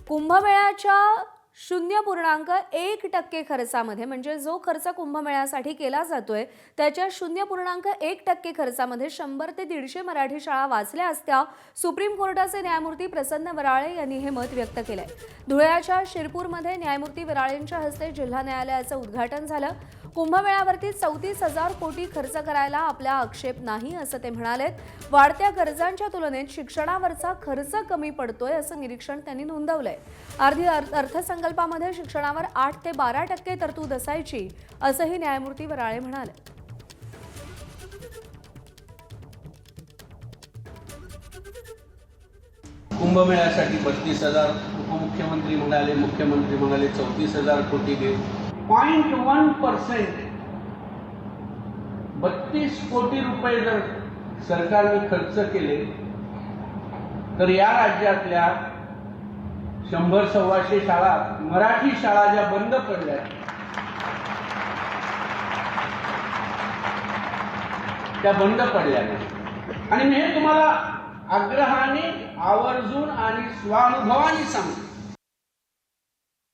कुंभमेळ्याच्या 0.1% खर्चामध्ये म्हणजे जो खर्च कुंभमेळ्यासाठी केला जातोय त्याच्या 0.1% खर्चामध्ये 100 ते 150 मराठी शाळा वाचल्या असत्या। सुप्रीम कोर्टाचे न्यायमूर्ती प्रसन्न वराळे यांनी हे मत व्यक्त केलंय। धुळ्याच्या शिरपूरमध्ये न्यायमूर्ती वराळेंच्या हस्ते जिल्हा न्यायालयाचं उद्घाटन झालं। कुंभमेळ्यावरती 34,000 कोटी खर्च करायला आपला आक्षेप नाही असं ते म्हणाले। वाढत्या गरजांच्या तुलनेत शिक्षणावरचा खर्च कमी पडतोय असं निरीक्षण त्यांनी नोंदवलंय। अर्थसंकल्पामध्ये शिक्षणावर 8 ते 12% तरतूद असायची असंही न्यायमूर्ती वराळे म्हणाले। कुंभमेळ्यासाठी 32,000 उपमुख्यमंत्री म्हणाले, मुख्यमंत्री म्हणाले 34,000 कोटी देऊ। 0.1% 32 कोटी रुपये जर सरकारने खर्च केले तर या राज्यातल्या 100-125 शाळा, मराठी शाळा ज्या बंद पडल्या त्या बंद पडल्या नाही। आणि मी हे तुम्हाला आग्रहाने, आवर्जून आणि स्वानुभवाने सांगतो